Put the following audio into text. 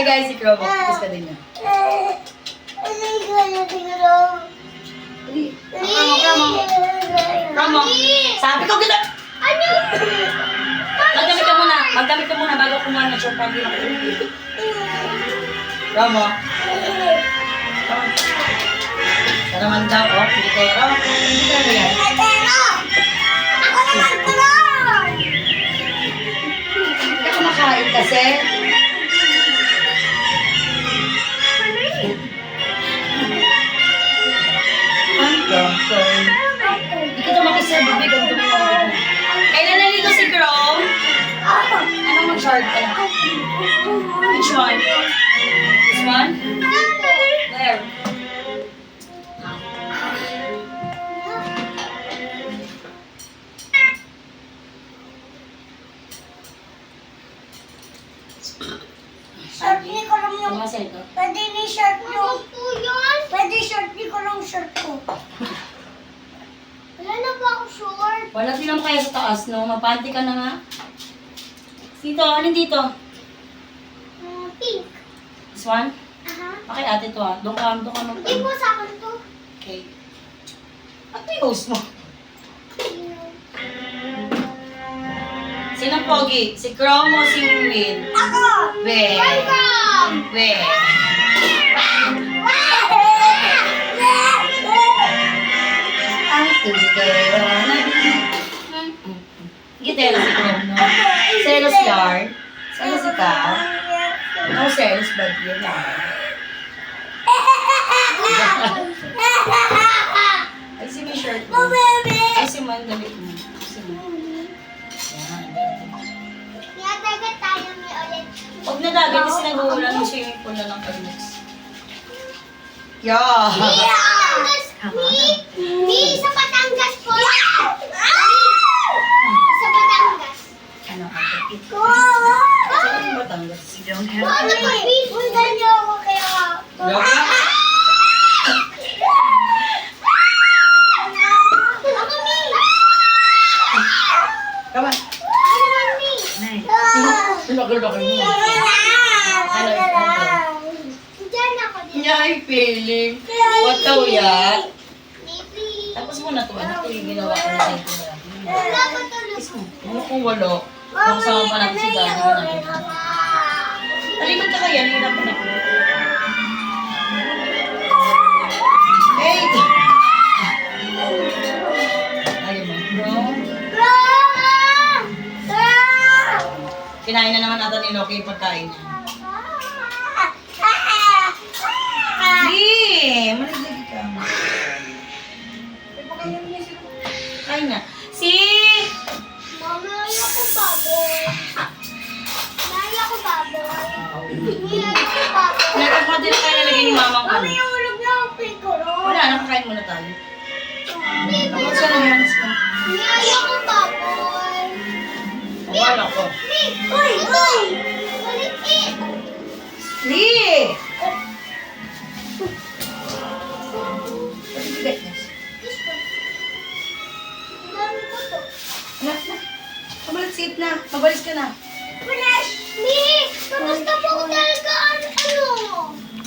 Hi guys, si Crow. Kiss ka din niya. Promo. Sabi ko kita. Magdamit ka muna. Magdamit ka muna bago kumuha ng short pag lang. Promo. Sa naman daw, oh. Hindi tayo. Hindi tayo yan. Ako naman tulong! Hindi ka kumakain kasi. Hindi ka ito makisir, bibig. Kailan naligo si Crow? Anong mag-short ka? Which one? This one? Where? Short ni ko lang yung... Tumasay ko. Pwede ni short yung... Pwede short ni ko lang short ko. Wala na ba ako short? Wala din naman kaya sa taas, no? Mapanti ka na nga. Dito, alin dito? Pink. This one? Aha. Okay, ate to ah. Doon ka mag- Hindi po sa akin to. Okay. At may host mo. Sinong pogi? Si Crow mo, si Win? Ako! We. Welcome! We. Ang tubigero na gitera si Crow, no? Selos yard. Selos ikaw. No, selos bad yun ah. Ay, si may shirt mo. Ay, si man damit mo. Si man. Yan. Niyadagat tayo ni ulit. Huwag na dagat kasi nag-uulan ng swimming pool na ng Carmex. Yeah! Di sa Batangas po. Sa Batangas. Ano ate? Saan yung Batangas? Ano pa? Punta niyo ako kaya. Grabe. Ako ni. Come on. Ako ni. Laki-laki mo. Diyan ako din. Nyay, feeling. Wataw yan. Maybe. Tapos mo na to, anak, yung ginawa ko na dito. Wala pa tulog. Ano kung walo? Kung saan pa natin si Daddy mo na. Talikod ka kaya, nahirapan ako. Hey! Ayaw mo, bro. Kinain na naman ata ni Loki yung pagkain niya. Hey! Malaglag ka. Kain na. Si! Mama, ayaw ko baboy. Naya ko baboy. Naya ko baboy. Nagkakadil kayo nalagay ni mamang Mama, ano. yung ulog na ang pikoro. Wala, nakakain muna tayo. Baby, Ako siya ng hands ko. naya ko baboy. Wala ko. Uy! Uy! Malikit! Lee! Pagbigat niya. Dami ko to. Anak na. Mabalit na. Mabalis ka na. Fresh! Mi! Kamusta po ko talaga ano?